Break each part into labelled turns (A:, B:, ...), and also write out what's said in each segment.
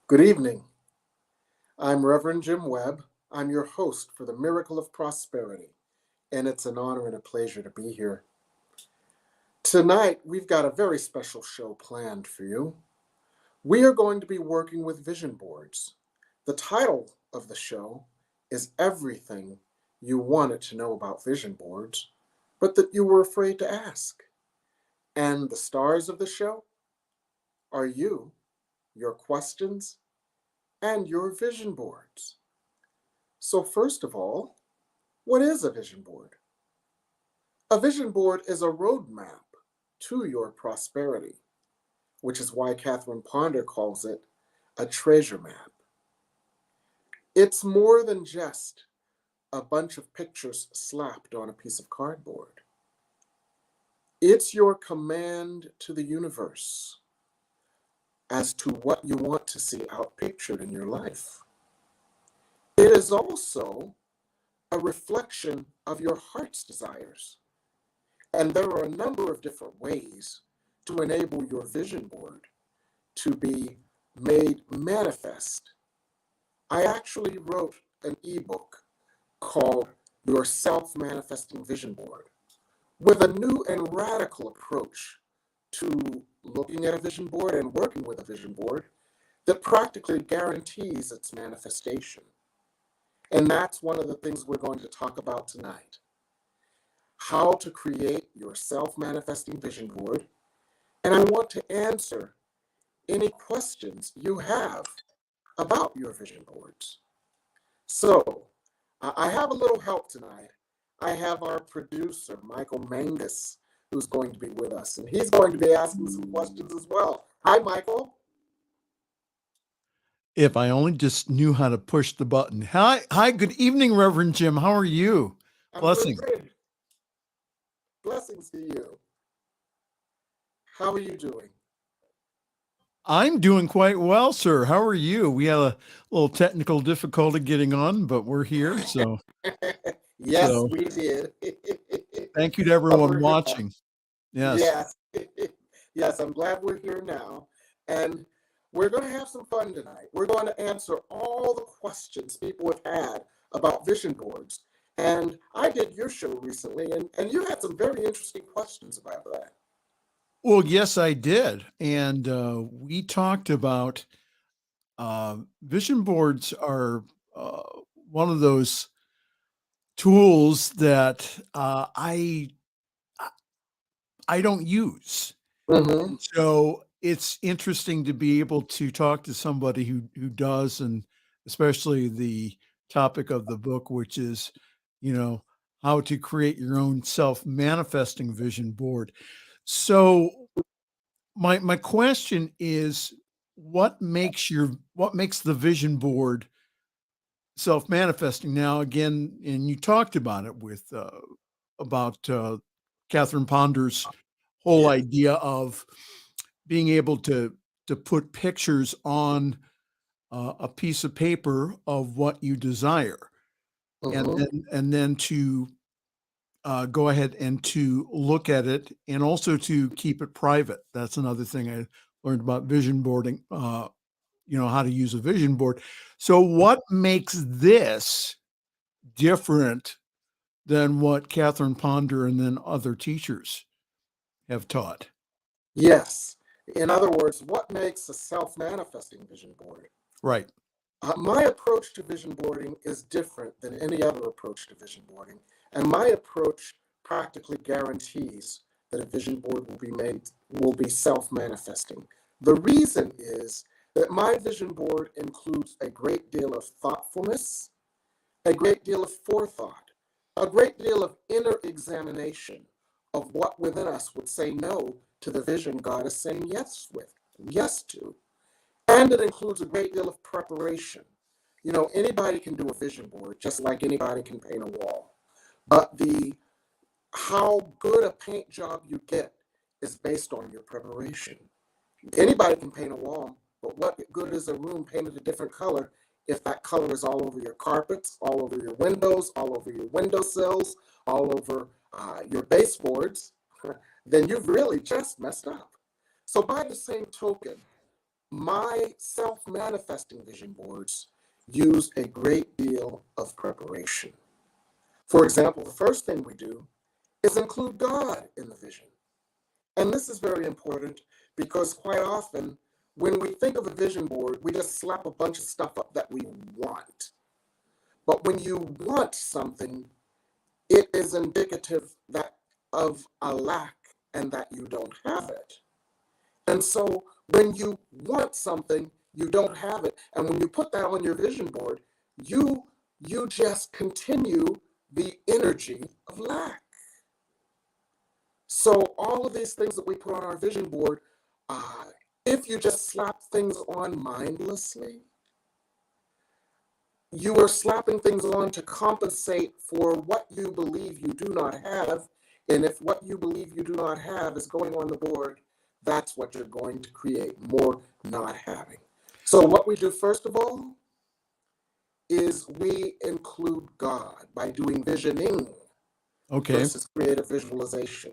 A: Good evening. I'm Reverend Jim Webb. I'm your host for the Miracle of Prosperity, and it's an honor and a pleasure to be here. Tonight, we've got a very special show planned for you. We are going to be working with vision boards. The title of the show is Everything You Wanted to Know About Vision Boards, but that you were afraid to ask. And the stars of the show are you, your questions, and your vision boards. So first of all, what is a vision board? A vision board is a roadmap to your prosperity, which is why Catherine Ponder calls it a treasure map. It's more than just a bunch of pictures slapped on a piece of cardboard. It's your command to the universe as to what you want to see outpictured in your life. It is also a reflection of your heart's desires. And there are a number of different ways to enable your vision board to be made manifest. I actually wrote an ebook called Your Self-Manifesting Vision Board with a new and radical approach to looking at a vision board and working with a vision board that practically guarantees its manifestation. And that's one of the things we're going to talk about tonight. How to create your self-manifesting vision board. And I want to answer any questions you have about your vision boards. So I have a little help tonight. I have our producer, Michael Mangus, who's going to be with us, and he's going to be asking some questions as well. Hi, Michael.
B: If I only just knew how to push the button. Hi, good evening, Reverend Jim. How are you?
A: I'm doing
B: Blessings.
A: great. Blessings to you. How are you doing?
B: I'm doing quite well, sir. How are you? We had a little technical difficulty getting on, but we're here. So,
A: Yes,
B: so
A: we did.
B: thank you to
A: But
B: everyone
A: we're here now.
B: watching. Yes.
A: Yes. Yes, I'm glad we're here now. And we're going to have some fun tonight. We're going to answer all the questions people have had about vision boards. And I did your show recently, and you had some very interesting questions about that.
B: Well, yes, I did. And we talked about vision boards are uh, one of those tools that I don't use.
A: Mm-hmm.
B: So it's interesting to be able to talk to somebody who does, and especially the topic of the book, which is, you know, how to create your own self-manifesting vision board. So my question is, what makes the vision board self-manifesting? Now, again, and you talked about it with about Catherine Ponder's whole
A: Yes.
B: idea of being able to put pictures on a piece of paper of what you desire,
A: Mm-hmm.
B: and then to go ahead and to look at it, and also to keep it private. That's another thing I learned about vision boarding. How to use a vision board. So, what makes this different than what Catherine Ponder and then other teachers have taught?
A: Yes. In other words, what makes a self-manifesting vision board?
B: Right.
A: My approach to vision boarding is different than any other approach to vision boarding, and my approach practically guarantees that a vision board will be self-manifesting. The reason is that my vision board includes a great deal of thoughtfulness, a great deal of forethought, a great deal of inner examination of what within us would say no to the vision God is saying yes to. And it includes a great deal of preparation. You know, anybody can do a vision board, just like anybody can paint a wall. But the how good a paint job you get is based on your preparation. Anybody can paint a wall, but what good is a room painted a different color if that color is all over your carpets, all over your windows, all over your windowsills, all over your baseboards? Then you've really just messed up. So by the same token, my self-manifesting vision boards use a great deal of preparation. For example, the first thing we do is include God in the vision. And this is very important because quite often when we think of a vision board, we just slap a bunch of stuff up that we want. But when you want something, it is indicative of a lack and that you don't have it. And so when you want something, you don't have it. And when you put that on your vision board, you just continue the energy of lack. So all of these things that we put on our vision board, if you just slap things on mindlessly, you are slapping things on to compensate for what you believe you do not have. And if what you believe you do not have is going on the board, that's what you're going to create more not having. So what we do first of all is we include God by doing visioning
B: Okay.
A: versus creative visualization.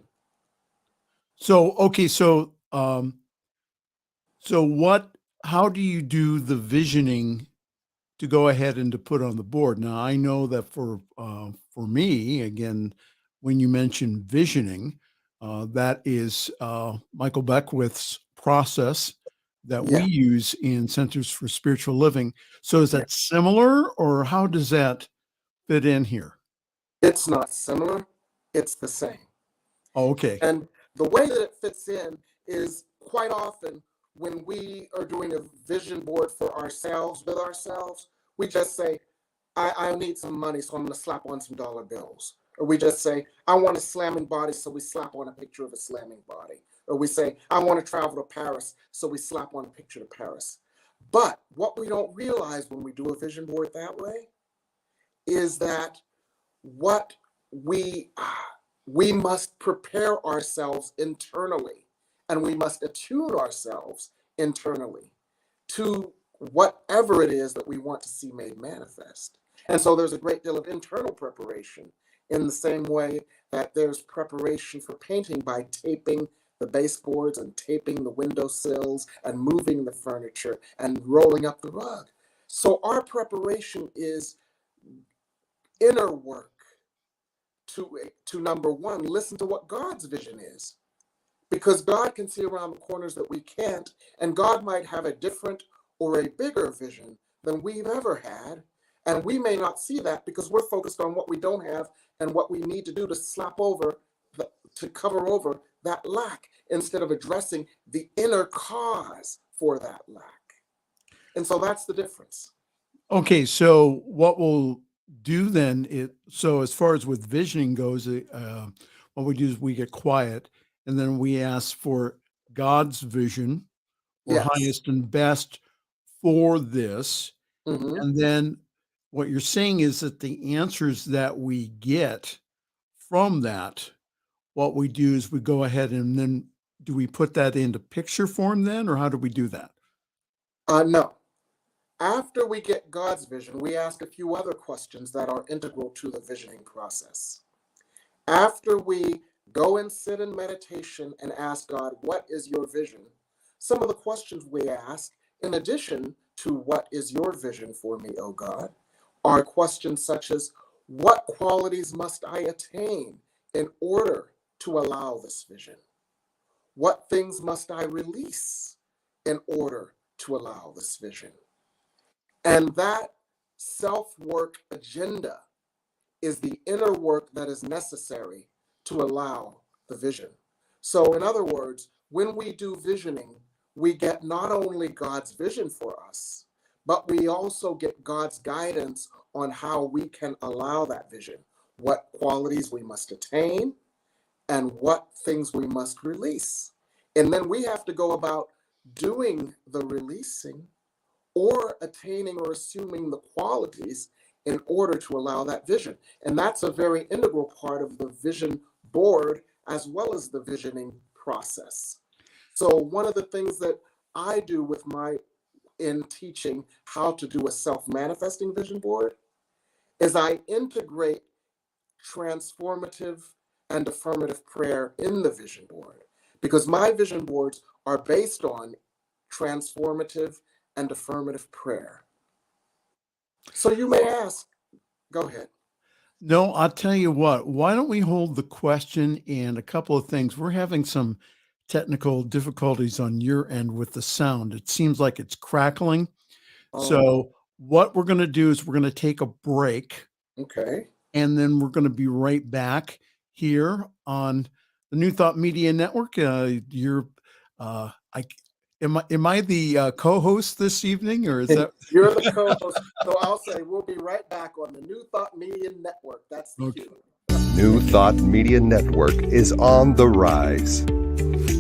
B: So how do you do the visioning to go ahead and to put on the board? Now, I know that for me, again, when you mention visioning, that is Michael Beckwith's process that we
A: Yeah,
B: use in Centers for Spiritual Living. So is
A: yeah.
B: that similar, or how does that fit in here?
A: It's not similar, it's the same.
B: Oh, okay.
A: And the way that it fits in is quite often when we are doing a vision board for ourselves, with ourselves, we just say, I need some money, so I'm going to slap on some dollar bills. Or we just say, I want a slamming body, so we slap on a picture of a slamming body. Or we say, I want to travel to Paris, so we slap on a picture of Paris. But what we don't realize when we do a vision board that way is that what we we must prepare ourselves internally, and we must attune ourselves internally to whatever it is that we want to see made manifest. And so there's a great deal of internal preparation in the same way that there's preparation for painting by taping the baseboards and taping the windowsills and moving the furniture and rolling up the rug. So our preparation is inner work to number one, listen to what God's vision is. Because God can see around the corners that we can't, and God might have a different or a bigger vision than we've ever had. And we may not see that because we're focused on what we don't have and what we need to do to to cover over that lack instead of addressing the inner cause for that lack. And so that's the difference.
B: Okay, so what we'll do then so as far as with visioning goes, what we do is we get quiet and then we ask for God's vision or
A: Yes.
B: highest and best for this.
A: Hmm.
B: And then what you're saying is that the answers that we get from that, what we do is we go ahead and then do we put that into picture form then, or how do we do that?
A: No. After we get God's vision, we ask a few other questions that are integral to the visioning process. After we go and sit in meditation and ask God, what is your vision? Some of the questions we ask, in addition to what is your vision for me, O God, are questions such as, what qualities must I attain in order to allow this vision? What things must I release in order to allow this vision? And that self-work agenda is the inner work that is necessary to allow the vision. So in other words, when we do visioning, we get not only God's vision for us, but we also get God's guidance on how we can allow that vision, what qualities we must attain, and what things we must release. And then we have to go about doing the releasing or attaining or assuming the qualities in order to allow that vision. And that's a very integral part of the vision board as well as the visioning process. So one of the things that I do in teaching how to do a self-manifesting vision board is I integrate transformative and affirmative prayer in the vision board, because my vision boards are based on transformative, and affirmative prayer. So you may ask, go ahead.
B: No, I'll tell you what, why don't we hold the question and a couple of things? We're having some technical difficulties on your end with the sound. It seems like it's crackling.
A: Oh, no.
B: So what we're going to do is we're going to take a break
A: Okay.
B: and then we're going to be right back here on the New Thought Media Network. You're, I, am I the co-host this evening, or is that
A: You're the co-host. So I'll say we'll be right back on the New Thought Media Network. That's the
B: Okay.
A: cue.
C: New Thought Media Network is on the rise.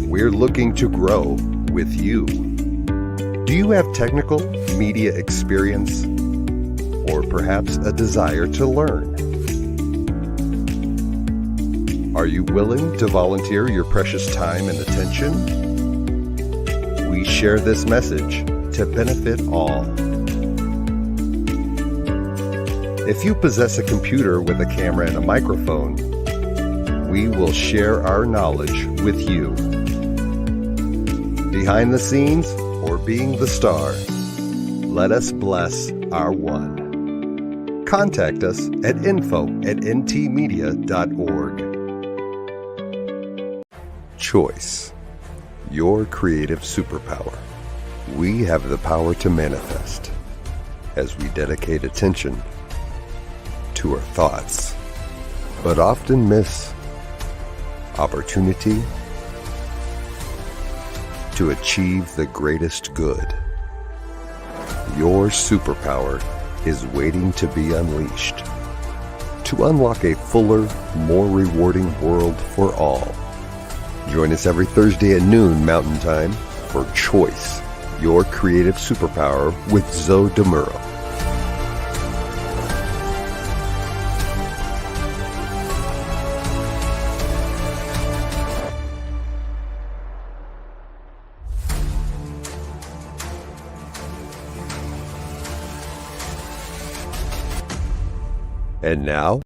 C: We're looking to grow with you. Do you have technical media experience or perhaps a desire to learn? Are you willing to volunteer your precious time and attention? We share this message to benefit all. If you possess a computer with a camera and a microphone, we will share our knowledge with you. Behind the scenes or being the star, let us bless our one. Contact us at info@ntmedia.org. Choice, your creative superpower. We have the power to manifest as we dedicate attention to our thoughts, but often miss opportunity to achieve the greatest good. Your superpower is waiting to be unleashed to unlock a fuller, more rewarding world for all. Join us every Thursday at noon Mountain Time for Choice, your creative superpower with Zoe DeMuro. And now,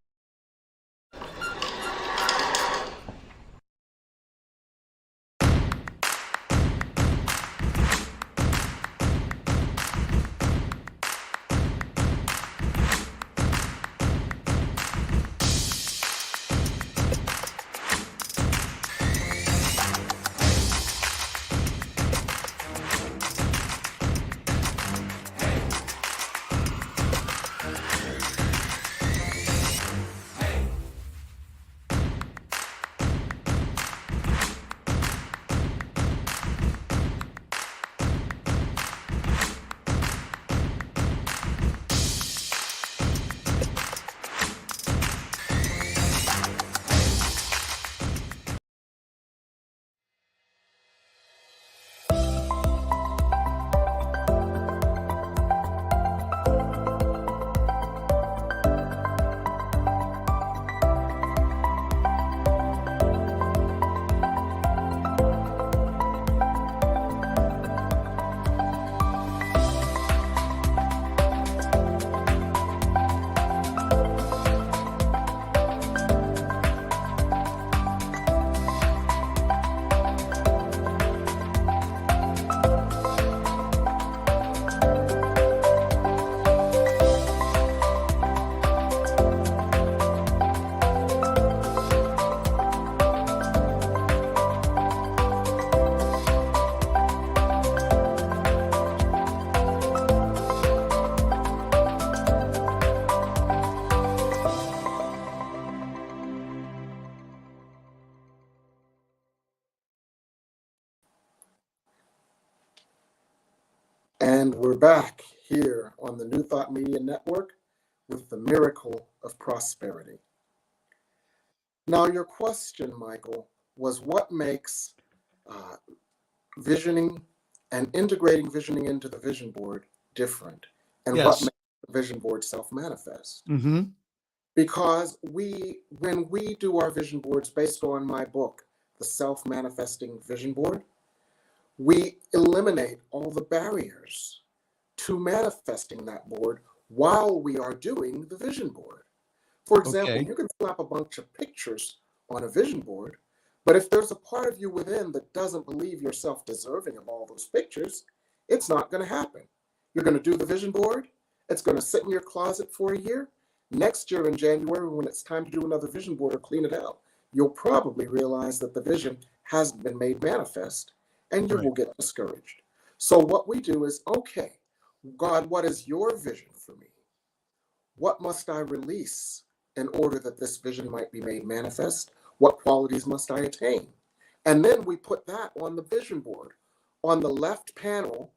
A: And we're back here on the New Thought Media Network with the miracle of prosperity. Now, your question, Michael, was what makes visioning and integrating visioning into the vision board different, and what
B: yes?
A: makes the vision board self-manifest?
B: Mm-hmm.
A: Because when we do our vision boards based on my book, The Self-Manifesting Vision Board, we eliminate all the barriers to manifesting that board while we are doing the vision board. For example,
B: Okay.
A: you can slap a bunch of pictures on a vision board, but if there's a part of you within that doesn't believe yourself deserving of all those pictures, It's not going to happen. You're going to do the vision board. It's going to sit in your closet for a year. Next year in January, when it's time to do another vision board or clean it out, you'll probably realize that the vision hasn't been made manifest, and you
B: Right.
A: will get discouraged. So what we do is, okay, God, what is your vision for me? What must I release in order that this vision might be made manifest? What qualities must I attain? And then we put that on the vision board. On the left panel,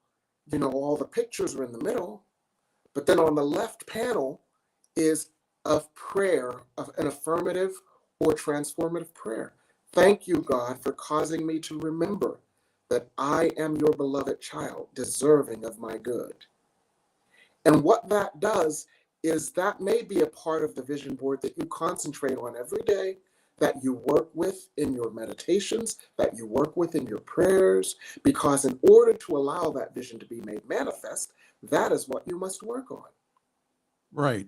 A: all the pictures are in the middle, but then on the left panel is a prayer, of an affirmative or transformative prayer. Thank you, God, for causing me to remember that I am your beloved child, deserving of my good. And what that does is that may be a part of the vision board that you concentrate on every day, that you work with in your meditations, that you work with in your prayers, because in order to allow that vision to be made manifest, that is what you must work on.
B: Right.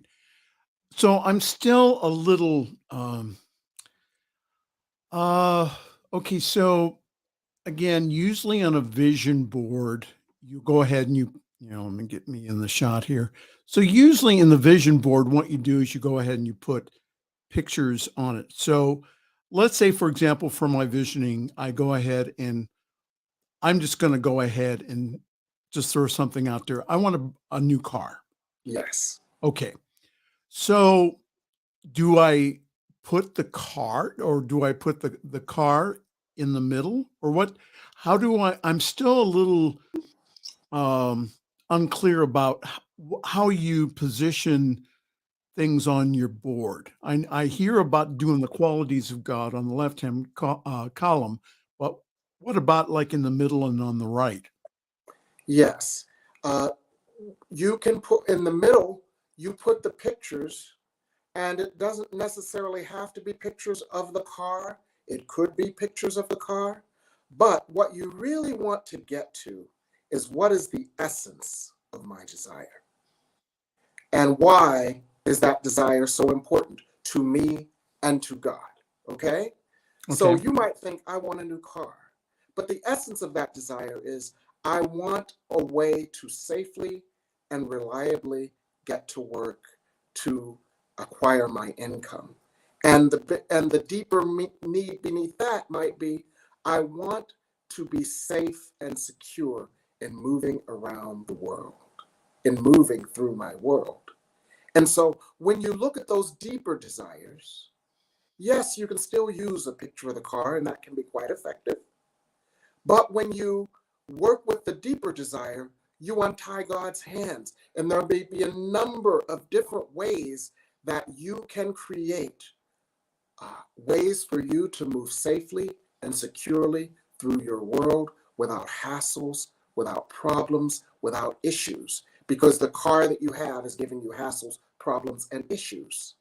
B: So I'm still a little uh okay, so again, usually on a vision board, you go ahead and let me get me in the shot here. So usually in the vision board, what you do is you go ahead and you put pictures on it. So let's say, for example, for my visioning, I go ahead and I'm just going to go ahead and just throw something out there. I want a new car.
A: Yes.
B: Okay. So do I put the car or do I put the car in the middle or what? How do I'm still a little unclear about how you position things on your board. I hear about doing the qualities of God on the left hand column, but what about like in the middle and on the right?
A: Yes. You can put in the middle, you put the pictures, and it doesn't necessarily have to be pictures of the car. It could be pictures of the car. But what you really want to get to is, what is the essence of my desire? And why is that desire so important to me and to God? Okay? So
B: Okay.
A: you might think, I want a new car. But the essence of that desire is, I want a way to safely and reliably get to work to acquire my income. And the deeper need beneath that might be, I want to be safe and secure in moving around the world, in moving through my world. And so when you look at those deeper desires, yes, you can still use a picture of the car, and that can be quite effective. But when you work with the deeper desire, you untie God's hands, and there may be a number of different ways that you can create ways for you to move safely and securely through your world without hassles, without problems, without issues, because the car that you have is giving you hassles, problems, and issues.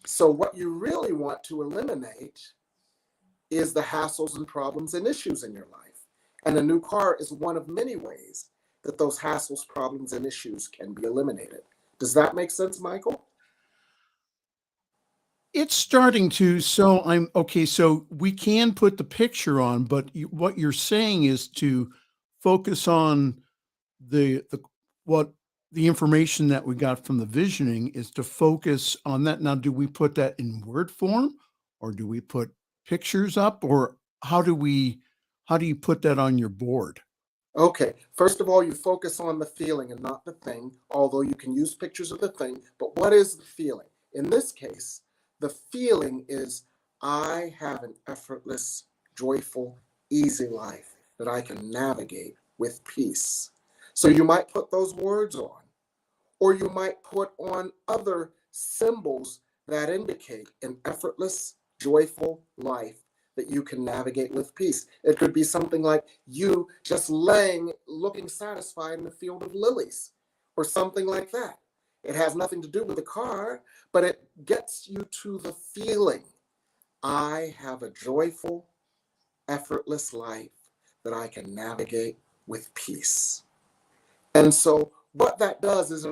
A: So what you really want to eliminate is the hassles and problems and issues in your life. And a new car is one of many ways that those hassles, problems, and issues can be eliminated. Does that make sense, Michael?
B: It's starting to. So I'm okay. So we can put the picture on, but what you're saying is to focus on the what the information that we got from the visioning is to focus on that. Now, do we put that in word form or do we put pictures up or how do you put that on your board?
A: Okay, first of all, you focus on the feeling and not the thing, although you can use pictures of the thing. But what is the feeling? In this case, the feeling is, I have an effortless, joyful, easy life that I can navigate with peace. So you might put those words on, or you might put on other symbols that indicate an effortless, joyful life that you can navigate with peace. It could be something like you just laying, looking satisfied in a field of lilies, or something like that. It has nothing to do with the car, but it gets you to the feeling, I have a joyful, effortless life that I can navigate with peace. And so what that does is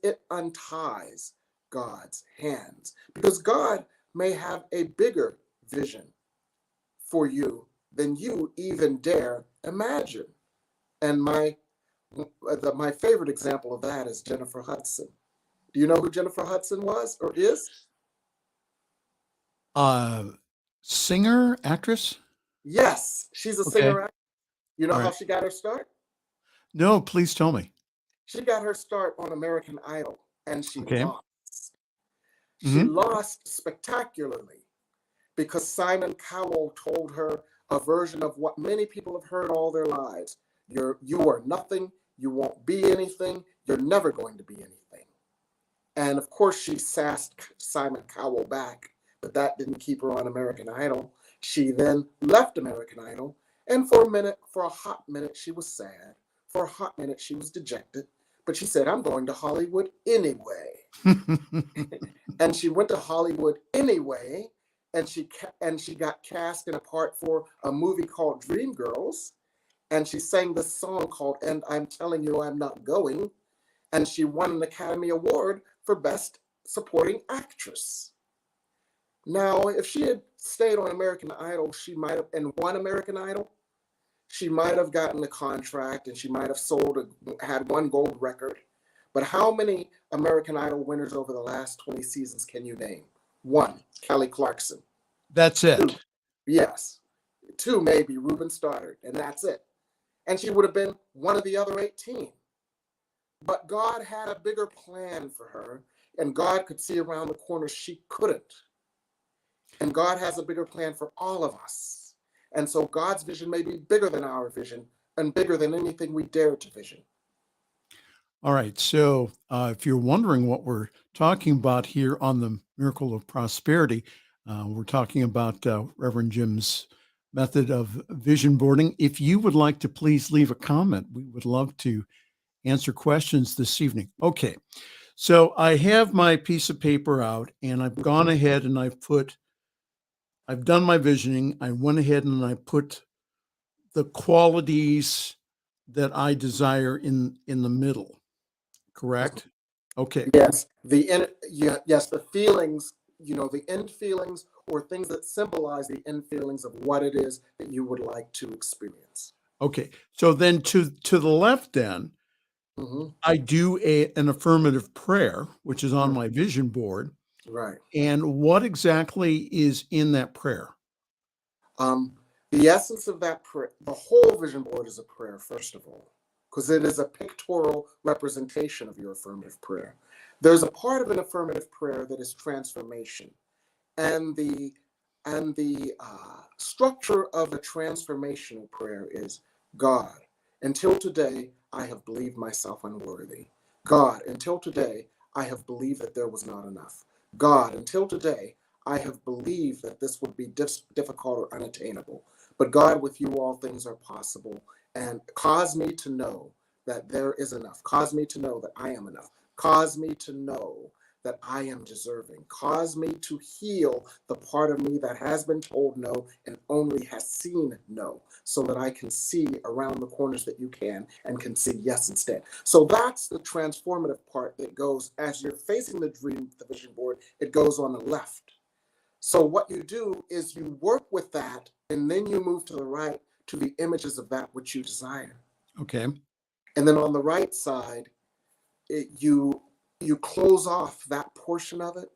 A: it unties God's hands, because God may have a bigger vision for you than you even dare imagine. And my My favorite example of that is Jennifer Hudson. Do you know who Jennifer Hudson was or is?
B: Uh, Singer, actress?
A: Yes, she's a
B: Okay.
A: singer. You know
B: All
A: how
B: right.
A: she got her start?
B: No, please tell me.
A: She got her start on American Idol, and she
B: Okay.
A: lost. She
B: Hmm.
A: lost spectacularly because Simon Cowell told her a version of what many people have heard all their lives. You are nothing, you won't be anything, you're never going to be anything. And of course, she sassed Simon Cowell back, but that didn't keep her on American Idol. She then left American Idol, and for a hot minute, she was sad. For a hot minute, she was dejected. But she said, I'm going to Hollywood anyway. And she went to Hollywood anyway, and she got cast in a part for a movie called Dreamgirls, and she sang this song called "And I'm Telling You I'm Not Going," and she won an Academy Award for Best Supporting Actress. Now, if she had stayed on American Idol, she might have and won American Idol. She might have gotten a contract, and she might have had one gold record. But how many American Idol winners over the last 20 seasons can you name? One, Kelly Clarkson.
B: That's
A: Two,
B: it.
A: yes. Two, maybe Ruben Stoddard, and that's it. And she would have been one of the other 18. But God had a bigger plan for her, and God could see around the corner she couldn't. And God has a bigger plan for all of us. And so God's vision may be bigger than our vision and bigger than anything we dare to vision.
B: All right. So, if you're wondering what we're talking about here on the Miracle of Prosperity, we're talking about Reverend Jim's method of vision boarding. If you would like to please leave a comment, we would love to answer questions this evening. Okay. So, I have my piece of paper out and I've gone ahead and I've done my visioning. I went ahead and I put the qualities that I desire in the middle. Correct? Okay.
A: Yes, yes, the feelings, the end feelings or things that symbolize the end feelings of what it is that you would like to experience.
B: Okay. So then to the left then,
A: Hmm.
B: I do an affirmative prayer, which is on my vision board.
A: Right.
B: And what exactly is in that prayer?
A: Um, the essence of that prayer, the whole vision board is a prayer, first of all, because it is a pictorial representation of your affirmative prayer. There's a part of an affirmative prayer that is transformation, and the structure of a transformational prayer is: God, until today I have believed myself unworthy. God, until today I have believed that there was not enough. God, until today I have believed that this would be difficult or unattainable. But God, with you all things are possible, and cause me to know that there is enough. Cause me to know that I am enough. Cause me to know that I am deserving. Cause me to heal the part of me that has been told no and only has seen no, so that I can see around the corners that you can and can see yes instead. So that's the transformative part that goes as you're facing the vision board, it goes on the left. So what you do is you work with that, and then you move to the right to the images of that which you desire.
B: Okay.
A: And then on the right side, you close off that portion of it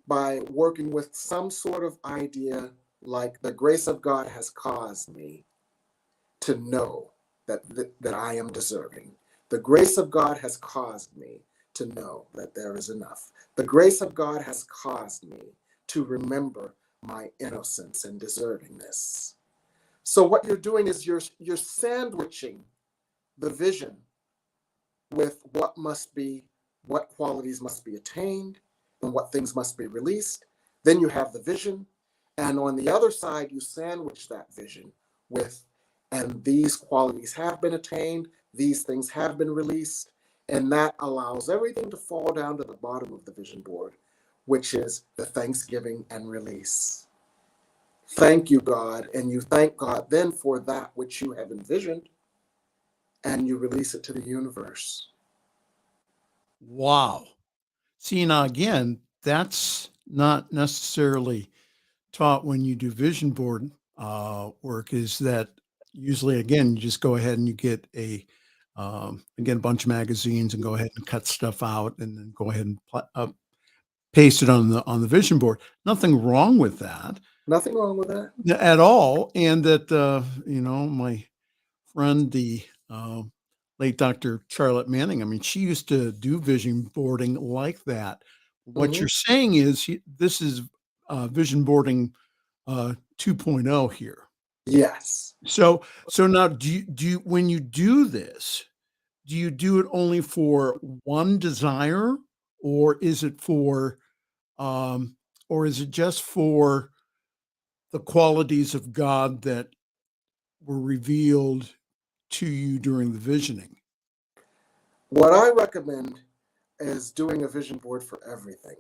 A: by working with some sort of idea like the grace of God has caused me to know that I am deserving. The grace of God has caused me to know that there is enough. The grace of God has caused me to remember my innocence and deservingness. So what you're doing is you're sandwiching the vision with what qualities must be attained and what things must be released. Then you have the vision. And on the other side, you sandwich that vision with, and these qualities have been attained, these things have been released. And that allows everything to fall down to the bottom of the vision board, which is the thanksgiving and release. Thank you, God. And you thank God then for that which you have envisioned, and you release it to the universe.
B: Wow. See, now again, that's not necessarily taught when you do vision board work, is that usually, again, you just go ahead and you get again, a bunch of magazines and go ahead and cut stuff out and then go ahead and paste it on the vision board. Nothing wrong with that
A: Nothing wrong with that.
B: at all. And that, my friend, the late Dr. Charlotte Manning, I mean, she used to do vision boarding like that. What
A: Hmm.
B: you're saying is this is vision boarding 2.0 here.
A: Yes.
B: So now do you when you do this, do you do it only for one desire, or is it for or is it just for the qualities of God that were revealed to you during the visioning?
A: What I recommend is doing a vision board for everything.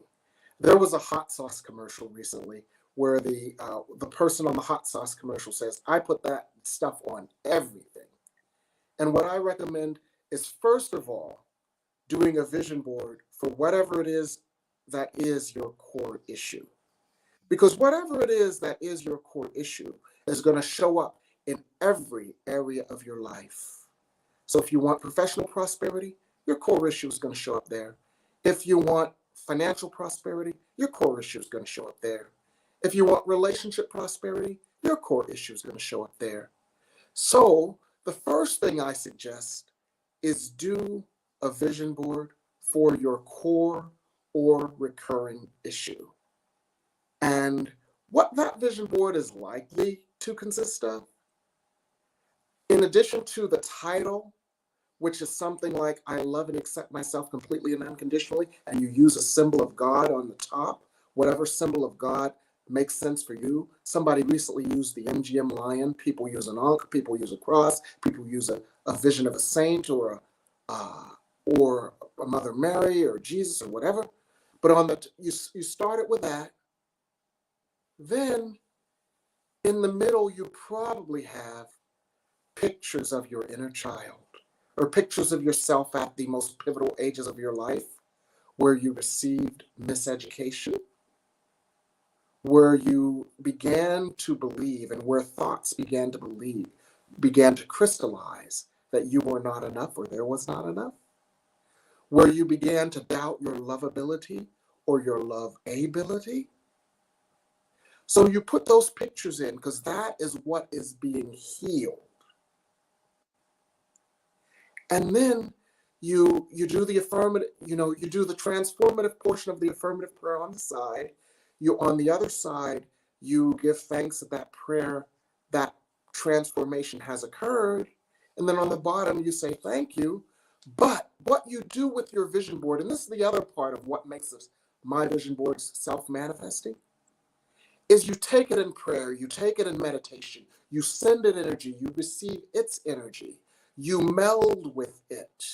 A: There was a hot sauce commercial recently where the person on the hot sauce commercial says, "I put that stuff on everything." And what I recommend is, first of all, doing a vision board for whatever it is that is your core issue. Because whatever it is that is your core issue is going to show up in every area of your life. So if you want professional prosperity, your core issue is going to show up there. If you want financial prosperity, your core issue is going to show up there. If you want relationship prosperity, your core issue is going to show up there. So the first thing I suggest is do a vision board for your core or recurring issue. And what that vision board is likely to consist of, in addition to the title, which is something like, "I love and accept myself completely and unconditionally," and you use a symbol of God on the top, whatever symbol of God makes sense for you. Somebody recently used the MGM lion. People use an ankh, people use a cross, people use a vision of a saint or a Mother Mary or Jesus or whatever. But you start it with that. Then in the middle, you probably have pictures of your inner child or pictures of yourself at the most pivotal ages of your life, where you received miseducation, where you began to believe and where thoughts began to crystallize that you were not enough or there was not enough, where you began to doubt your lovability or your love ability. So you put those pictures in because that is what is being healed. And then you do the affirmative, you do the transformative portion of the affirmative prayer on the side. On the other side, you give thanks that prayer, that transformation has occurred. And then on the bottom, you say thank you. But what you do with your vision board, and this is the other part of what makes my vision boards self-manifesting, is you take it in prayer, you take it in meditation, you send it energy, you receive its energy, you meld with it.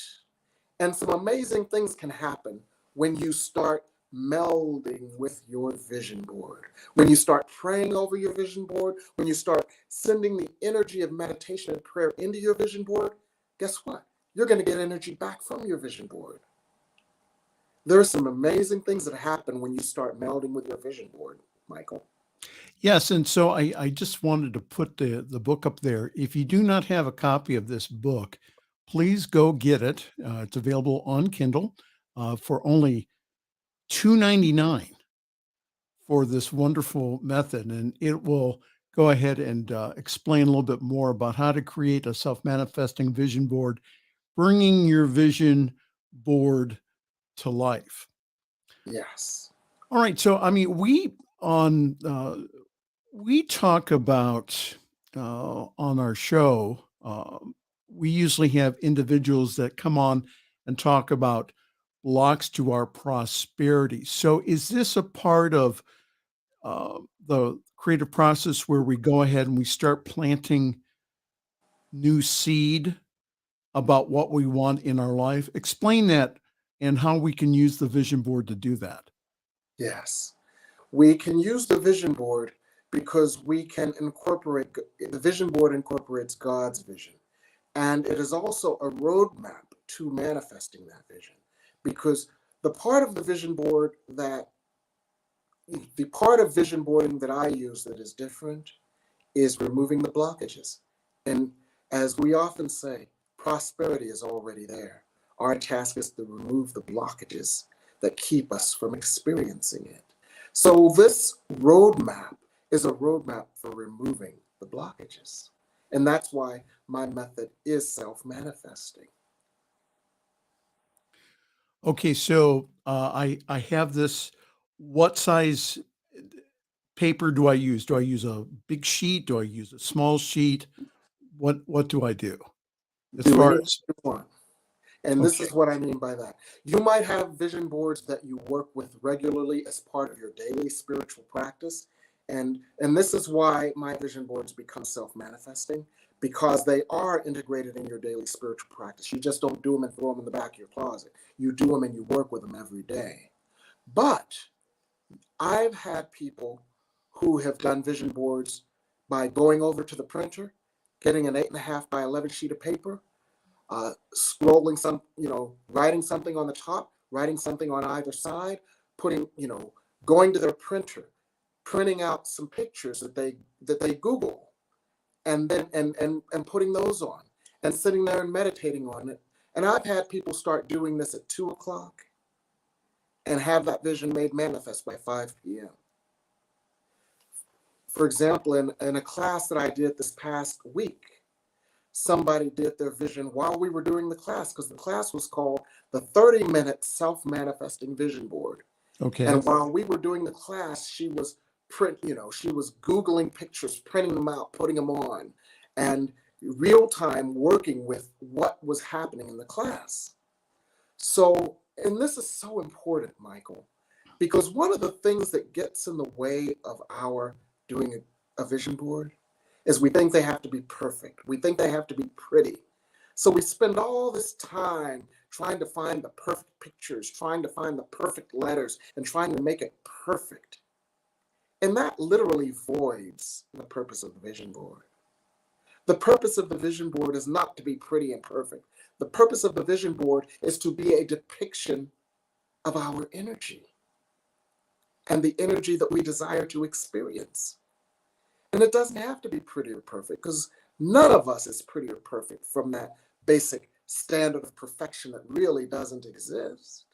A: And some amazing things can happen when you start melding with your vision board. When you start praying over your vision board, when you start sending the energy of meditation and prayer into your vision board, guess what? You're going to get energy back from your vision board. There are some amazing things that happen when you start melding with your vision board, Michael.
B: Yes, and so I just wanted to put the book up there. If you do not have a copy of this book, please go get it. It's available on Kindle for only $2.99 for this wonderful method, and it will go ahead and explain a little bit more about how to create a self-manifesting vision board, bringing your vision board to life.
A: Yes.
B: All right, so I mean, we talk about on our show. We usually have individuals that come on and talk about blocks to our prosperity. So, is this a part of the creative process where we go ahead and we start planting new seed about what we want in our life? Explain that and how we can use the vision board to do that.
A: Yes. We can use the vision board because we can incorporate, the vision board incorporates God's vision. And it is also a roadmap to manifesting that vision. Because the part of vision boarding that I use that is different is removing the blockages. And as we often say, Prosperity is already there. Our task is to remove the blockages that keep us from experiencing it. So this roadmap is a roadmap for removing the blockages. And that's why my method is self-manifesting.
B: Okay, so I have this. What size paper do I use? Do I use a big sheet? Do I use a small sheet? What do I do as
A: Do
B: far
A: anything
B: as
A: you want. And this
B: okay?
A: is what I mean by that. You might have vision boards that you work with regularly as part of your daily spiritual practice. And this is why my vision boards become self-manifesting, because they are integrated in your daily spiritual practice. You just don't do them and throw them in the back of your closet. You do them and you work with them every day. But I've had people who have done vision boards by going over to the printer, getting an 8.5 by 11 sheet of paper, scrolling some, writing something on the top, writing something on either side, putting, going to their printer, printing out some pictures that they Google, and then and putting those on, and sitting there and meditating on it. And I've had people start doing this at 2 o'clock and have that vision made manifest by 5 p.m. For example, in a class that I did this past week, somebody did their vision while we were doing the class, because the class was called the 30-minute self-manifesting vision board.
B: Okay.
A: And while we were doing the class, she was she was Googling pictures, printing them out, putting them on, and real time working with what was happening in the class. So, and this is so important, Michael, because one of the things that gets in the way of our doing a vision board is we think they have to be perfect. We think they have to be pretty. So we spend all this time trying to find the perfect pictures, trying to find the perfect letters, and trying to make it perfect. And that literally voids the purpose of the vision board. The purpose of the vision board is not to be pretty and perfect. The purpose of the vision board is to be a depiction of our energy and the energy that we desire to experience. And it doesn't have to be pretty or perfect, because none of us is pretty or perfect from that basic standard of perfection that really doesn't exist.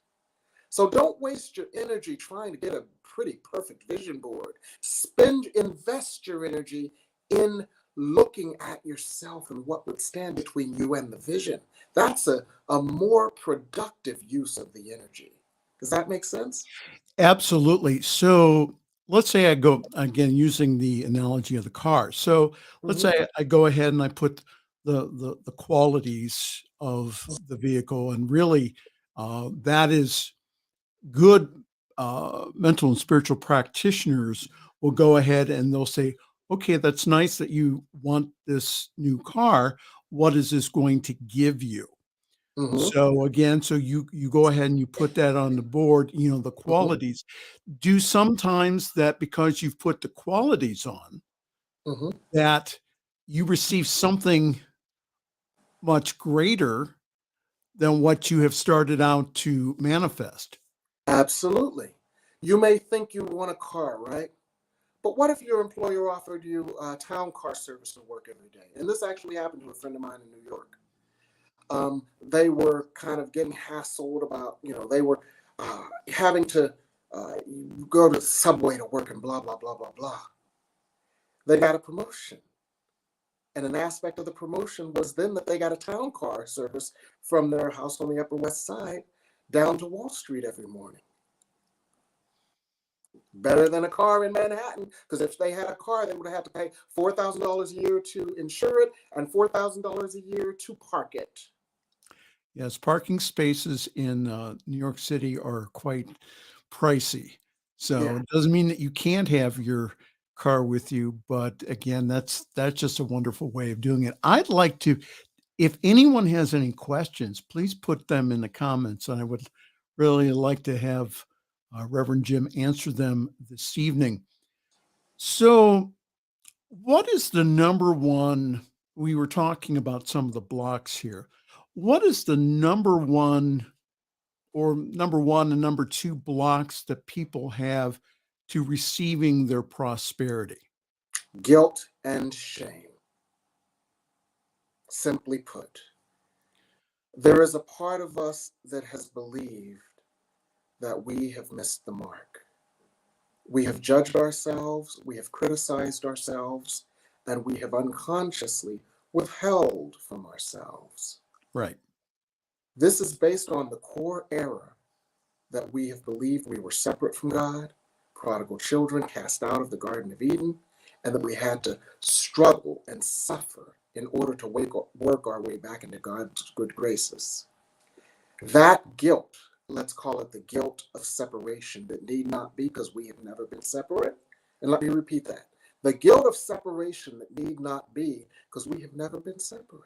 A: So don't waste your energy trying to get a pretty perfect vision board. Invest your energy in looking at yourself and what would stand between you and the vision. That's a more productive use of the energy. Does that make sense?
B: Absolutely. So let's say I go again using the analogy of the car. So let's
A: Mm-hmm.
B: say I go ahead and I put the qualities of the vehicle, and really that is good. Mental and spiritual practitioners will go ahead and they'll say, "Okay, that's nice that you want this new car. What is this going to give you?"
A: Mm-hmm.
B: So again, so you go ahead and you put that on the board, the
A: Mm-hmm.
B: qualities. Do sometimes that because you've put the qualities on,
A: Mm-hmm.
B: that you receive something much greater than what you have started out to manifest?
A: Absolutely. You may think you want a car, right? But what if your employer offered you a town car service to work every day? And this actually happened to a friend of mine in New York. They were kind of getting hassled about, they were having to go to the subway to work and blah, blah, blah, blah, blah. They got a promotion. And an aspect of the promotion was then that they got a town car service from their house on the Upper West Side down to Wall Street every morning. Better than a car in Manhattan, because if they had a car, they would have had to pay $4,000 a year to insure it and $4,000 a year to park it.
B: Yes, parking spaces in New York City are quite pricey. So
A: Yeah.
B: it doesn't mean that you can't have your car with you, but again, that's just a wonderful way of doing it. I'd like to, if anyone has any questions, please put them in the comments, and I would really like to have Reverend Jim answer them this evening. So, what is the number one? We were talking about some of the blocks here. What is the number one, or number one and number two blocks that people have to receiving their prosperity?
A: Guilt and shame, simply put. There is a part of us that has believed that we have missed the mark. We have judged ourselves, we have criticized ourselves, and we have unconsciously withheld from ourselves.
B: Right.
A: This is based on the core error that we have believed we were separate from God, prodigal children cast out of the Garden of Eden, and that we had to struggle and suffer in order to work our way back into God's good graces. That guilt, let's call it the guilt of separation that need not be, because we have never been separate. And let me repeat that. The guilt of separation that need not be, because we have never been separate.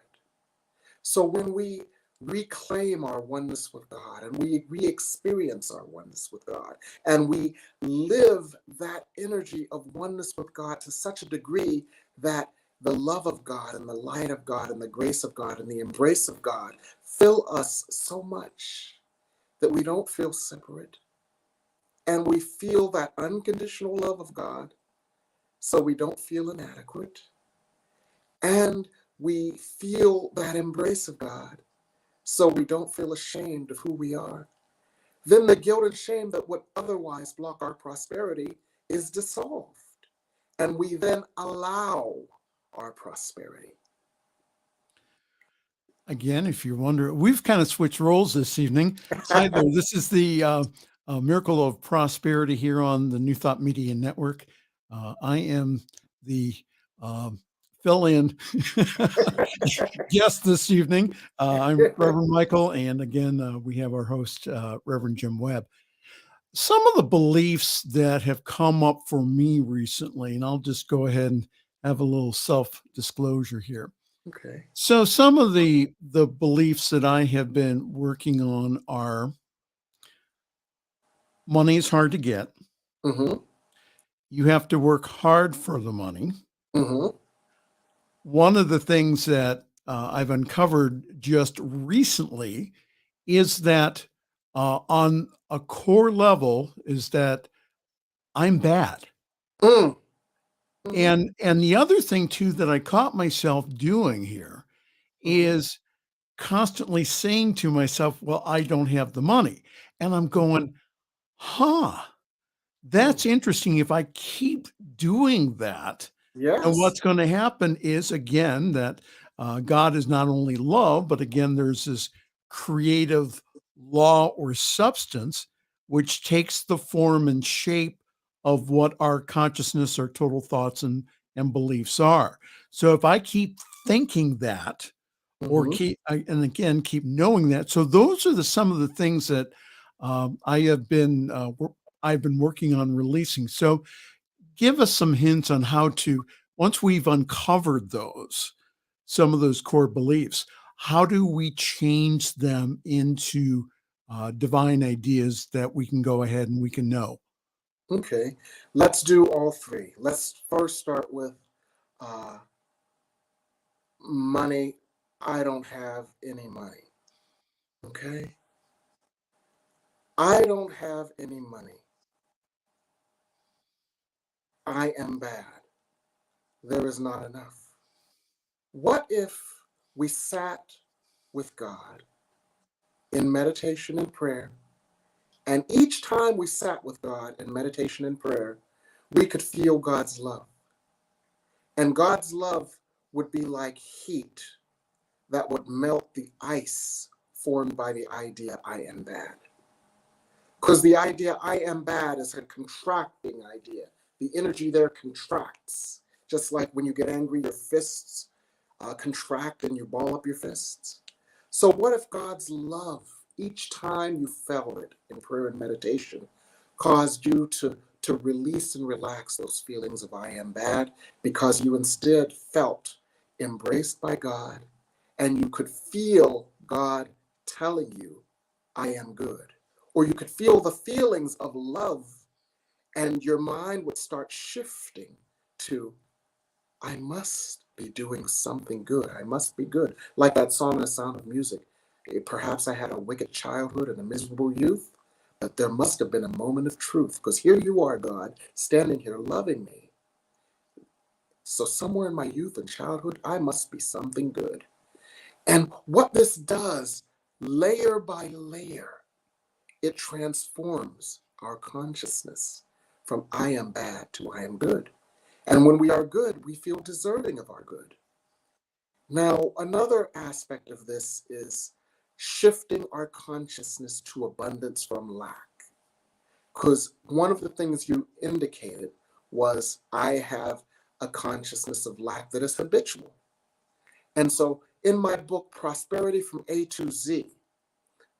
A: So when we reclaim our oneness with God and we re-experience our oneness with God and we live that energy of oneness with God to such a degree that the love of God and the light of God and the grace of God and the embrace of God fill us so much that we don't feel separate, and we feel that unconditional love of God, so we don't feel inadequate, and we feel that embrace of God, so we don't feel ashamed of who we are. Then the guilt and shame that would otherwise block our prosperity is dissolved, and we then allow our prosperity.
B: Again, if you're wondering, we've kind of switched roles this evening. Hi there. This is the Miracle of Prosperity here on the New Thought Media Network. I am the fill-in guest this evening. I'm Reverend Michael, and again, we have our host, Reverend Jim Webb. Some of the beliefs that have come up for me recently, and I'll just go ahead and have a little self-disclosure here.
A: Okay.
B: So some of the beliefs that I have been working on are: money is hard to get.
A: Mm-hmm.
B: You have to work hard for the money.
A: Mm-hmm.
B: One of the things that I've uncovered just recently is that on a core level is that I'm bad.
A: Mm. Mm-hmm.
B: And the other thing too that I caught myself doing here is constantly saying to myself, well, I don't have the money. And I'm going, that's interesting. If I keep doing that, and
A: Yes.
B: what's going to happen is, again, that God is not only love, but again, there's this creative law or substance which takes the form and shape of what our consciousness, our total thoughts and beliefs are. So if I keep thinking that, or
A: Mm-hmm.
B: keep knowing that. So those are some of the things that I've been working on releasing. So give us some hints on how to, once we've uncovered some of those core beliefs, how do we change them into divine ideas that we can go ahead and we can know?
A: Okay. Let's do all three. Let's first start with uh, money. I don't have any money. Okay. I don't have any money. I am bad. There is not enough. What if we sat with God in meditation and prayer, and each time we sat with God in meditation and prayer, we could feel God's love? And God's love would be like heat that would melt the ice formed by the idea I am bad. Because the idea I am bad is a contracting idea. The energy there contracts. Just like when you get angry, your fists contract and you ball up your fists. So what if God's love, each time you felt it in prayer and meditation, caused you to release and relax those feelings of I am bad, because you instead felt embraced by God, and you could feel God telling you, I am good. Or you could feel the feelings of love, and your mind would start shifting to, I must be doing something good. I must be good. Like that song, The Sound of Music. Perhaps I had a wicked childhood and a miserable youth, but there must have been a moment of truth, because here you are, God, standing here loving me. So somewhere in my youth and childhood, I must be something good. And what this does, layer by layer, it transforms our consciousness from I am bad to I am good. And when we are good, we feel deserving of our good. Now, another aspect of this is shifting our consciousness to abundance from lack. Because one of the things you indicated was I have a consciousness of lack that is habitual. And so in my book, Prosperity from A to Z,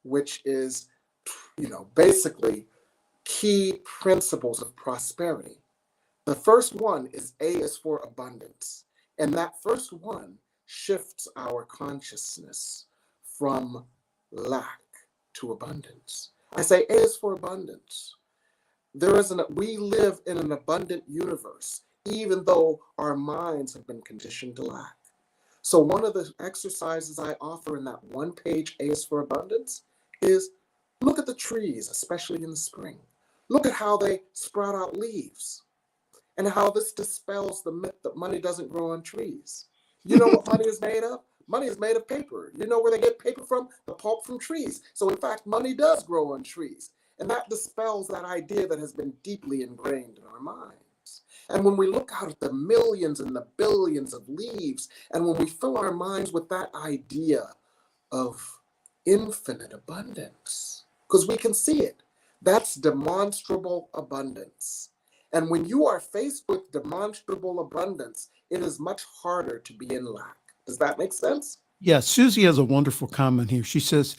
A: which is, basically key principles of prosperity, the first one is A is for abundance. And that first one shifts our consciousness from lack to abundance. I say A is for abundance. We live in an abundant universe, even though our minds have been conditioned to lack. So one of the exercises I offer in that one page, A is for abundance, is look at the trees, especially in the spring. Look at how they sprout out leaves and how this dispels the myth that money doesn't grow on trees. You know what money is made of? Money is made of paper. You know where they get paper from? The pulp from trees. So in fact, money does grow on trees. And that dispels that idea that has been deeply ingrained in our minds. And when we look out at the millions and the billions of leaves, and when we fill our minds with that idea of infinite abundance, because we can see it, that's demonstrable abundance. And when you are faced with demonstrable abundance, it is much harder to be in lack. Does that make sense?
B: Yeah, Susie has a wonderful comment here. She says,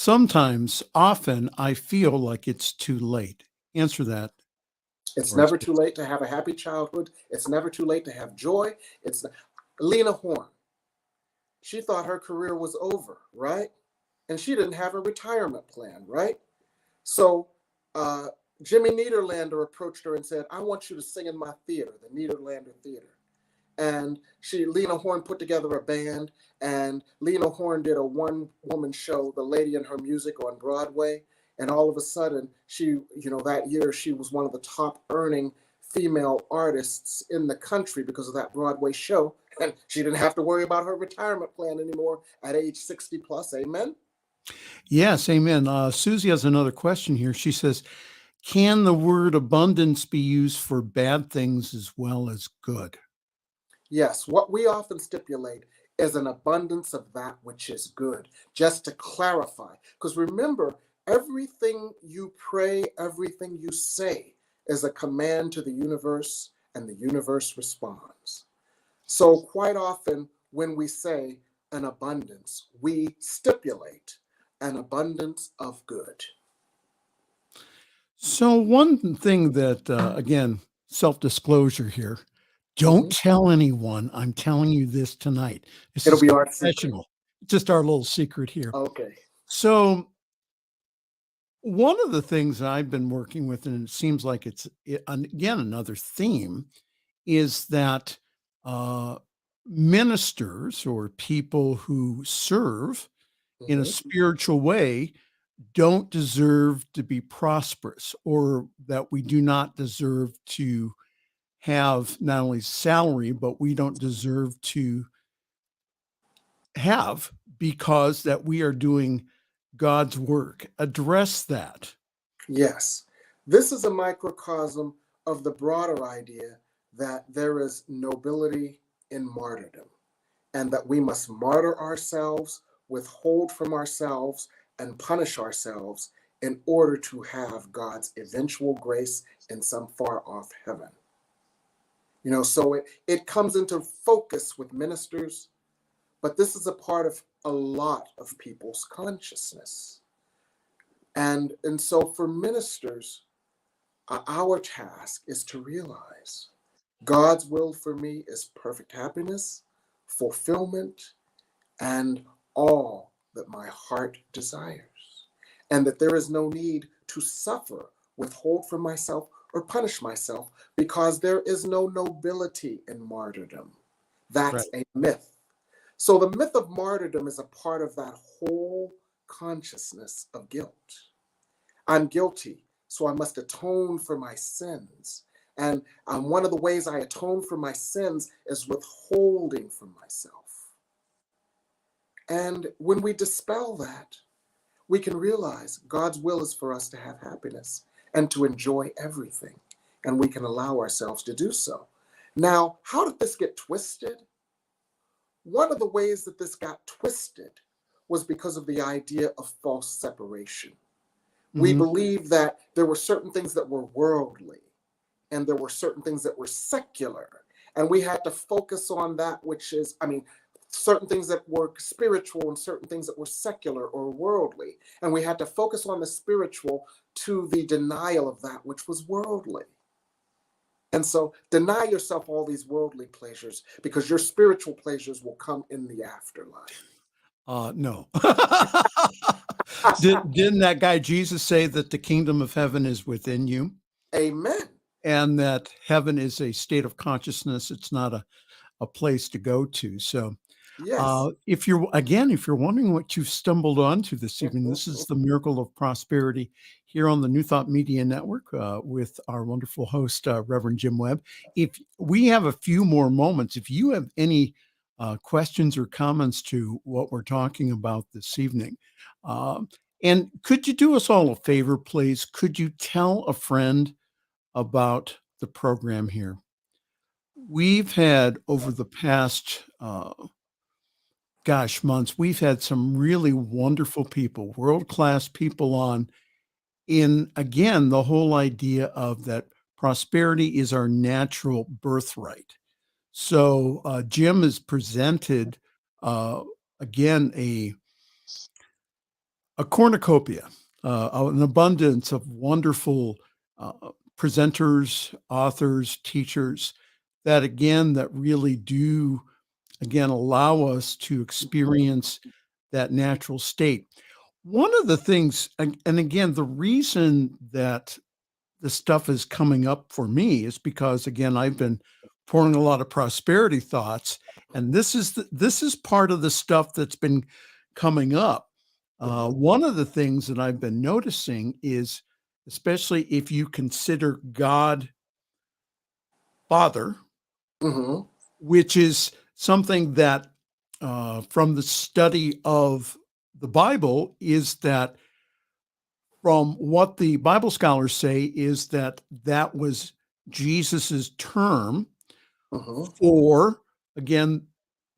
B: often I feel like it's too late. Answer that.
A: It's never too late to have a happy childhood. It's never too late to have joy. Lena Horne. She thought her career was over, right? And she didn't have a retirement plan, right? So Jimmy Nederlander approached her and said, I want you to sing in my theater, the Nederlander Theater. And Lena Horne put together a band, and Lena Horne did a one-woman show, The Lady and Her Music, on Broadway. And all of a sudden, that year, she was one of the top earning female artists in the country because of that Broadway show. And she didn't have to worry about her retirement plan anymore at age 60 plus. Amen?
B: Yes, amen. Susie has another question here. She says, can the word abundance be used for bad things as well as good?
A: Yes, what we often stipulate is an abundance of that which is good, just to clarify. Because remember, everything you pray, everything you say is a command to the universe, and the universe responds. So quite often when we say an abundance, we stipulate an abundance of good.
B: So one thing that, again, self-disclosure here, don't tell anyone I'm telling you this tonight. This
A: It'll
B: is
A: be our secret.
B: professional. Just our little secret here.
A: Okay.
B: So one of the things I've been working with, and it seems like again, another theme, is that ministers or people who serve in a spiritual way don't deserve to be prosperous, or that we do not deserve to have not only salary, but we don't deserve to have, because that we are doing God's work. Address that.
A: Yes. This is a microcosm of the broader idea that there is nobility in martyrdom, and that we must martyr ourselves, withhold from ourselves, and punish ourselves in order to have God's eventual grace in some far off heaven. So it comes into focus with ministers, but this is a part of a lot of people's consciousness. And so for ministers, our task is to realize God's will for me is perfect happiness, fulfillment, and all that my heart desires. And that there is no need to suffer, withhold from myself, or punish myself, because there is no nobility in martyrdom. That's a myth. So the myth of martyrdom is a part of that whole consciousness of guilt. I'm guilty, so I must atone for my sins. And one of the ways I atone for my sins is withholding from myself. And when we dispel that, we can realize God's will is for us to have happiness and to enjoy everything, and we can allow ourselves to do so. Now, how did this get twisted? One of the ways that this got twisted was because of the idea of false separation. We
B: Mhm.
A: believed that there were certain things that were worldly and there were certain things that were secular. And we had to focus on that which is, certain things that were spiritual and certain things that were secular or worldly. And we had to focus on the spiritual to the denial of that which was worldly. And so deny yourself all these worldly pleasures because your spiritual pleasures will come in the afterlife.
B: No. Didn't that guy Jesus say that the kingdom of heaven is within you
A: Amen.
B: and that heaven is a state of consciousness? It's not a place to go to. So,
A: Yes.
B: if you're wondering what you've stumbled onto this evening, this is the Miracle of Prosperity here on the New Thought Media Network with our wonderful host, Reverend Jim Webb. If we have a few more moments, if you have any questions or comments to what we're talking about this evening, and could you do us all a favor, please? Could you tell a friend about the program here? We've had over the past months, we've had some really wonderful people, world-class people on in, again, the whole idea of that prosperity is our natural birthright. So, Jim has presented, uh, again, a cornucopia, an abundance of wonderful uh, presenters, authors, teachers that really do, again, allow us to experience that natural state. One of the things, and again, the reason that the stuff is coming up for me is because, again, I've been pouring a lot of prosperity thoughts, and this is part of the stuff that's been coming up. One of the things that I've been noticing is, especially if you consider God Father,
A: Mm-hmm.
B: which is something that from the study of the Bible is that from what the Bible scholars say is that that was Jesus's term
A: Mm-hmm.
B: for, again,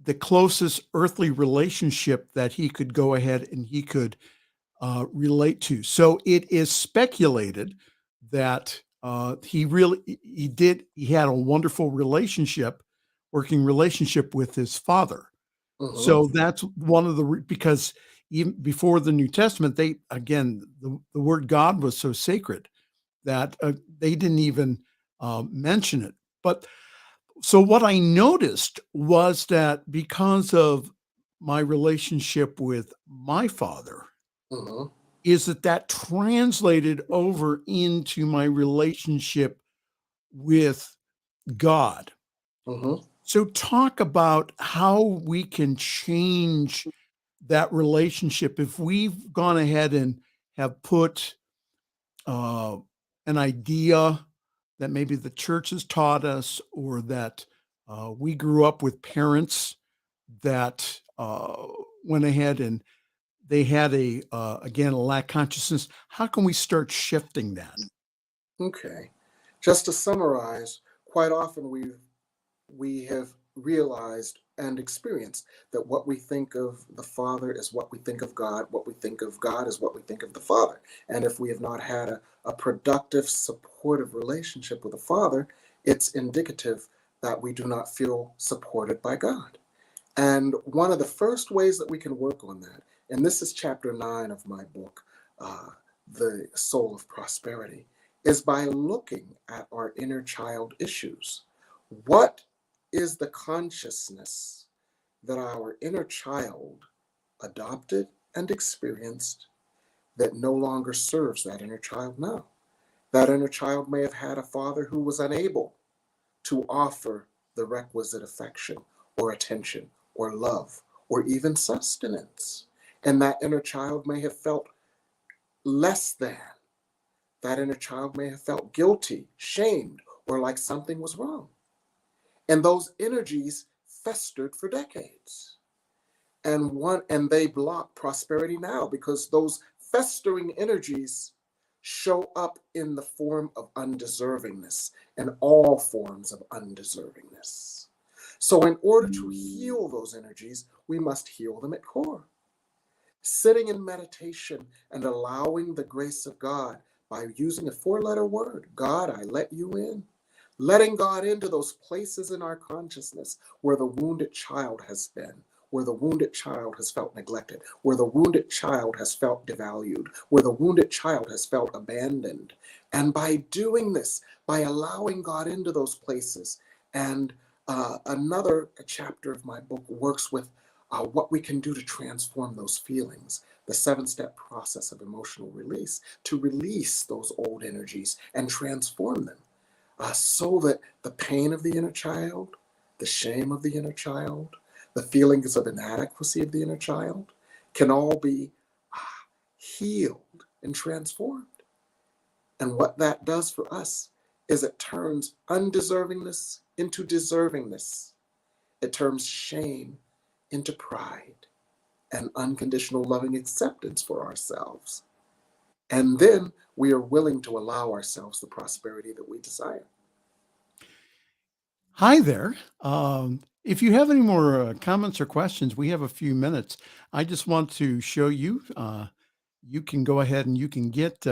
B: the closest earthly relationship that he could go ahead and he could relate to. So it is speculated that he had a wonderful working relationship with his father.
A: Mm-hmm.
B: So that's one of the because even before the New Testament, the word God was so sacred that they didn't even mention it. But so what I noticed was that because of my relationship with my father,
A: Mm-hmm.
B: is that translated over into my relationship with God.
A: Mm-hmm.
B: So talk about how we can change that relationship if we've gone ahead and have put uh, an idea that maybe the church has taught us or that we grew up with parents that went ahead and they had again, a lack consciousness. How can we start shifting that?
A: Okay. Just to summarize, quite often we have realized and experienced that what we think of the Father is what we think of God, what we think of God is what we think of the Father. And if we have not had a productive, supportive relationship with the Father, it's indicative that we do not feel supported by God. And one of the first ways that we can work on that, and this is chapter 9 of my book, uh, The Soul of Prosperity, is by looking at our inner child issues. What is the consciousness that our inner child adopted and experienced that no longer serves that inner child now? That inner child may have had a father who was unable to offer the requisite affection or attention or love or even sustenance. And that inner child may have felt less than. That inner child may have felt guilty, shamed, or like something was wrong. And those energies festered for decades. And they block prosperity now because those festering energies show up in the form of undeservingness and all forms of undeservingness. So in order to heal those energies, we must heal them at core. Sitting in meditation and allowing the grace of God by using a 4-letter word, God, I let you in. Letting God into those places in our consciousness where the wounded child has been, where the wounded child has felt neglected, where the wounded child has felt devalued, where the wounded child has felt abandoned. And by doing this, by allowing God into those places, and another chapter of my book works with what we can do to transform those feelings, the 7-step process of emotional release, to release those old energies and transform them. So that the pain of the inner child, the shame of the inner child, the feelings of inadequacy of the inner child can all be healed and transformed. And what that does for us is it turns undeservingness into deservingness. It turns shame into pride and unconditional loving acceptance for ourselves. And then we are willing to allow ourselves the prosperity that we desire.
B: Hi there. If you have any more comments or questions, we have a few minutes. I just want to show you, you can go ahead and you can get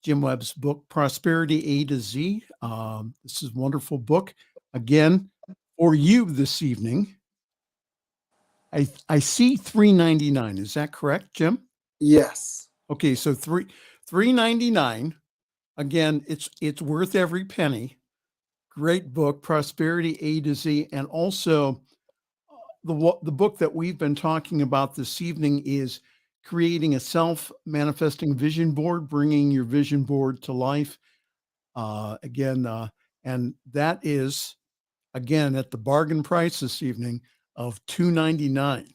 B: Jim Webb's book, Prosperity A to Z. This is a wonderful book. Again, for you this evening, I see $3.99. Is that correct, Jim?
A: Yes.
B: Okay, so $3.99. Again, it's worth every penny. Great book, Prosperity A to Z. And also the book that we've been talking about this evening is Creating a Self-Manifesting Vision Board, Bringing Your Vision Board to Life. And that is, again, at the bargain price this evening of $2.99.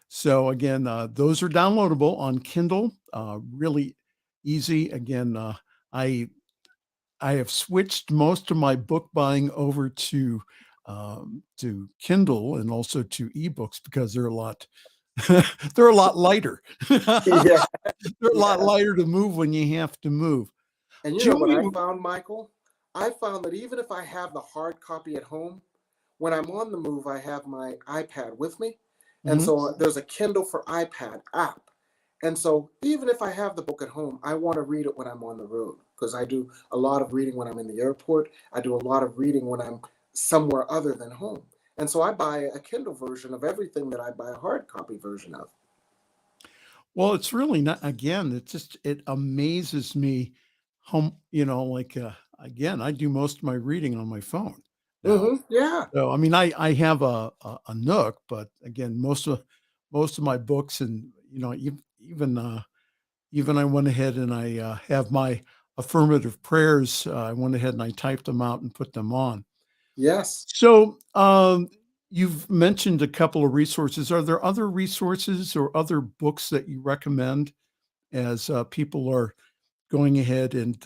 B: So again, those are downloadable on Kindle, really easy. Again, I have switched most of my book buying over to Kindle and also to ebooks because they're a lot they're a lot lighter.
A: Yeah.
B: They're a lot lighter to move when you have to move.
A: And you know what I found, Michael? I found that even if I have the hard copy at home, when I'm on the move, I have my iPad with me. And so there's a Kindle for iPad app. And so even if I have the book at home, I want to read it when I'm on the road because I do a lot of reading when I'm in the airport. I do a lot of reading when I'm somewhere other than home. And so I buy a Kindle version of everything that I buy a hard copy version of.
B: Well, it's really not, again, it amazes me how, again, I do most of my reading on my phone now.
A: Yeah.
B: So, I mean, I have a Nook, but again, most of my books and, even I went ahead and I have my affirmative prayers. I went ahead and I typed them out and put them on.
A: Yes.
B: So, you've mentioned a couple of resources. Are there other resources or other books that you recommend as people are going ahead and,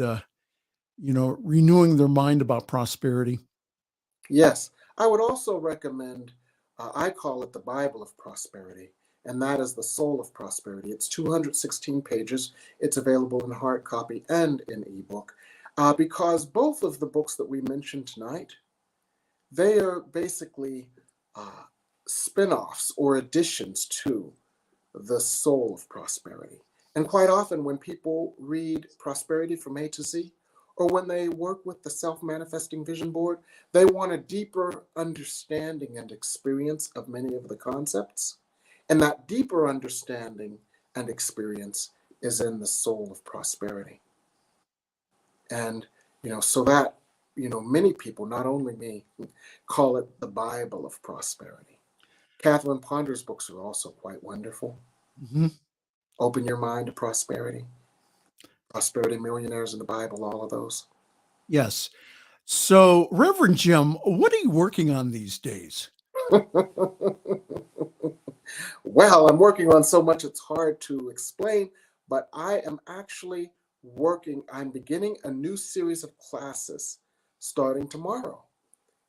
B: renewing their mind about prosperity?
A: Yes. I would also recommend, I call it the Bible of Prosperity, and that is the Soul of Prosperity. It's 216 pages. It's available in hard copy and in ebook, because both of the books that we mentioned tonight, they are basically spin-offs or additions to the Soul of Prosperity. And quite often when people read Prosperity from A to Z, or when they work with the Self-Manifesting Vision Board, they want a deeper understanding and experience of many of the concepts. And that deeper understanding and experience is in the Soul of Prosperity. And, so that, many people, not only me, call it the Bible of Prosperity. Catherine Ponder's books are also quite wonderful. Open Your Mind to Prosperity, Prosperity Millionaires in the Bible, all of those.
B: Yes. So, Reverend Jim, what are you working on these days?
A: Well, I'm working on so much it's hard to explain, but I am actually I'm beginning a new series of classes starting tomorrow.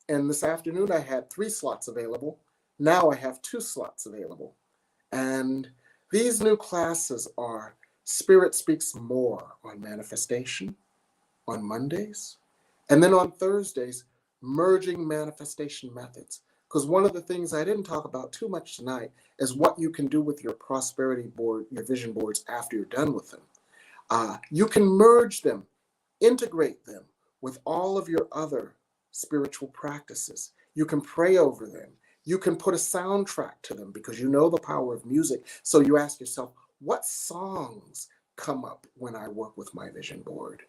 A: And this afternoon I had 3 slots available. Now I have 2 slots available. And these new classes are Spirit Speaks More on manifestation on Mondays. And then on Thursdays, merging manifestation methods. Because one of the things I didn't talk about too much tonight is what you can do with your prosperity board, your vision boards after you're done with them. You can merge them, integrate them with all of your other spiritual practices. You can pray over them. You can put a soundtrack to them because you know the power of music. So you ask yourself, what songs come up when I work with my vision board?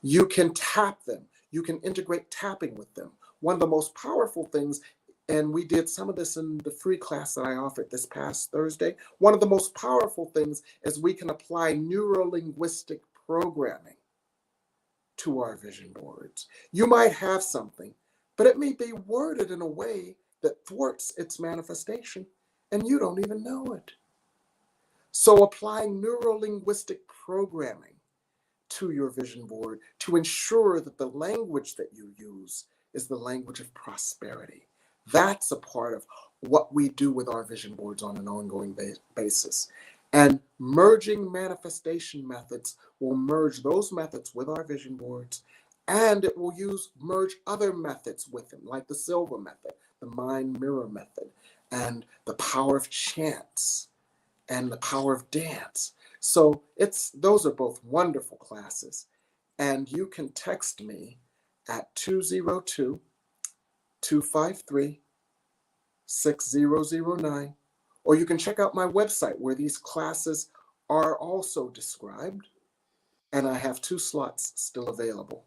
A: You can tap them. You can integrate tapping with them. One of the most powerful things, and we did some of this in the free class that I offered this past Thursday, one of the most powerful things is we can apply neuro-linguistic programming to our vision boards. You might have something, but it may be worded in a way that thwarts its manifestation, and you don't even know it. So applying neuro-linguistic programming to your vision board to ensure that the language that you use is the language of prosperity. That's a part of what we do with our vision boards on an ongoing basis. And merging manifestation methods will merge those methods with our vision boards, and it will merge other methods with them, like the Silva method, the mind mirror method, and the power of chants, and the power of dance. So those are both wonderful classes. And you can text me at 202-253-6009, or you can check out my website where these classes are also described, and I have 2 slots still available.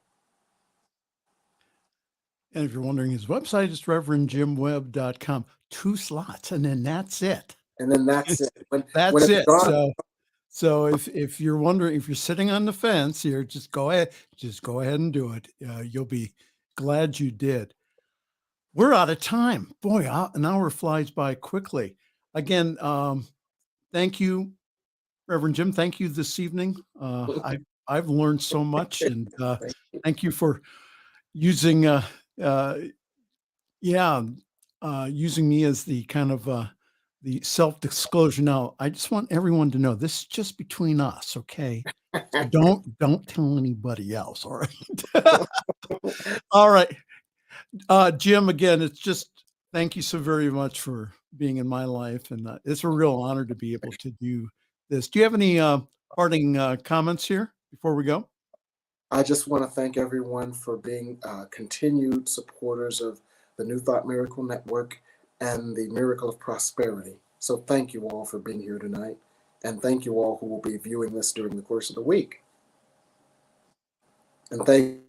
B: And if you're wondering, his website is revjimwebb.com. 2 slots, and then that's it.
A: And then that's it.
B: That's it. So if you're wondering, if you're sitting on the fence here, just go ahead and do it. You'll be glad you did. We're out of time. Boy, an hour flies by quickly. Again, thank you, Reverend Jim. Thank you this evening. I've learned so much, and thank you for using using me as the kind of the self-disclosure. Now, I just want everyone to know this is just between us, okay? So don't tell anybody else, all right? All right. Jim, again, it's just thank you so very much for being in my life, and it's a real honor to be able to do this. Do you have any parting comments here before we go?
A: I just want to thank everyone for being continued supporters of the New Thought Miracle Network and the Miracle of Prosperity. So thank you all for being here tonight, and thank you all who will be viewing this during the course of the week. And thank